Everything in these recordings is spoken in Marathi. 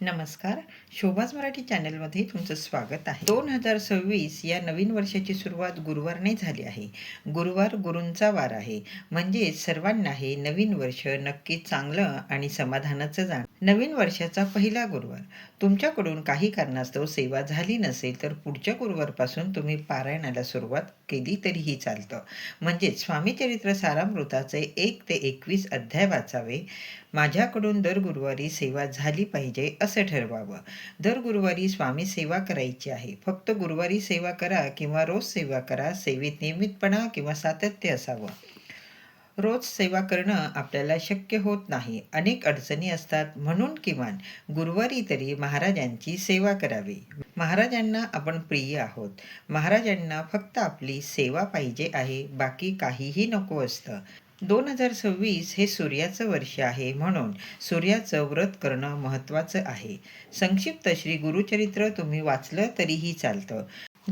नमस्कार. शोभाज मराठी चॅनलमध्ये तुमचं स्वागत आहे. 2026 या नवीन वर्षाची सुरुवात गुरुवारने झाली आहे. गुरुवार गुरूंचा वार आहे. म्हणजे सर्वांना हे नवीन वर्ष नक्कीच चांगलं आणि समाधानाचं जाण. नवीन वर्षाचा पहिला गुरुवार. तुमच्याकडून काही कारणास्तव सेवा झाली नसेल तर पुढच्या गुरुवारपासून तुम्ही पारायणाला सुरुवात केली तरीही चालतं. म्हणजेच स्वामी चरित्र सारामृताचे 1 ते 21 अध्याय वाचावे. माझ्याकडून दर गुरुवारी सेवा झाली पाहिजे असं ठरवावं. दर गुरुवारी स्वामी सेवा करायची आहे. फक्त गुरुवारी सेवा करा किंवा रोज सेवा करा. सेवेत नियमितपणा किंवा सातत्य असावं. रोज सेवा करणं आपल्याला शक्य होत नाही. अनेक अडचणी असतात. म्हणून किमान गुरुवारी तरी महाराजांची सेवा करावी. महाराजांना आपण प्रिय आहोत. महाराजांना फक्त आपली सेवा पाहिजे आहे. बाकी काहीही नको असतं. 2026 हे सूर्याचं वर्ष आहे. म्हणून सूर्याचं व्रत करणं महत्त्वाचं आहे. संक्षिप्त श्री गुरुचरित्र तुम्ही वाचलं तरीही चालतं.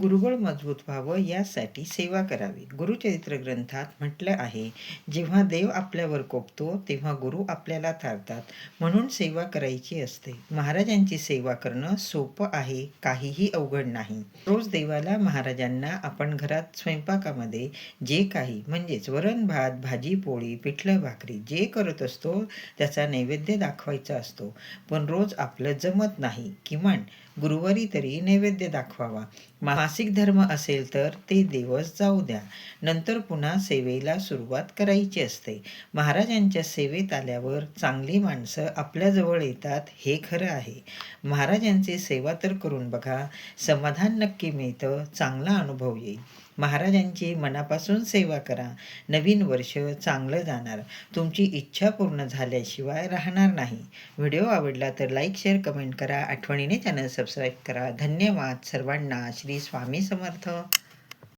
गुरुबळ मजबूत व्हावं यासाठी सेवा करावी. गुरुचरित्र ग्रंथात म्हटलं आहे, जेव्हा देव आपल्यावर कोपतो तेव्हा गुरु आपल्याला तारतात. म्हणून सेवा करायची असते. महाराजांची सेवा करणं सोपं आहे. काहीही अवघड नाही. रोज देवाला महाराजांना आपण घरात स्वयंपाकामध्ये जे काही म्हणजेच वरण भात, भाजी पोळी, पिठलं भाकरी जे करत असतो त्याचा नैवेद्य दाखवायचा असतो. पण रोज आपलं जमत नाही. किमान गुरुवारी तरी नैवेद्य दाखवावा. मासिक धर्म असेल तर ते दिवस जाऊ द्या. नंतर पुन्हा सेवेला सुरुवात करायची असते. महाराजांच्या सेवेत आल्यावर चांगली माणसं आपल्याजवळ येतात हे खरं आहे. महाराजांची सेवा तर करून बघा. समाधान नक्की मिळतं. चांगला अनुभव येईल. महाराजांची मनापासून सेवा करा. नवीन वर्ष चांगलं जाणार. तुमची इच्छा पूर्ण झाल्याशिवाय राहणार नाही. व्हिडिओ आवडला तर लाईक, शेअर, कमेंट करा. आठवणीने चॅनल सबस्क्राईब करा. धन्यवाद सर्वांना. श्री स्वामी समर्थ.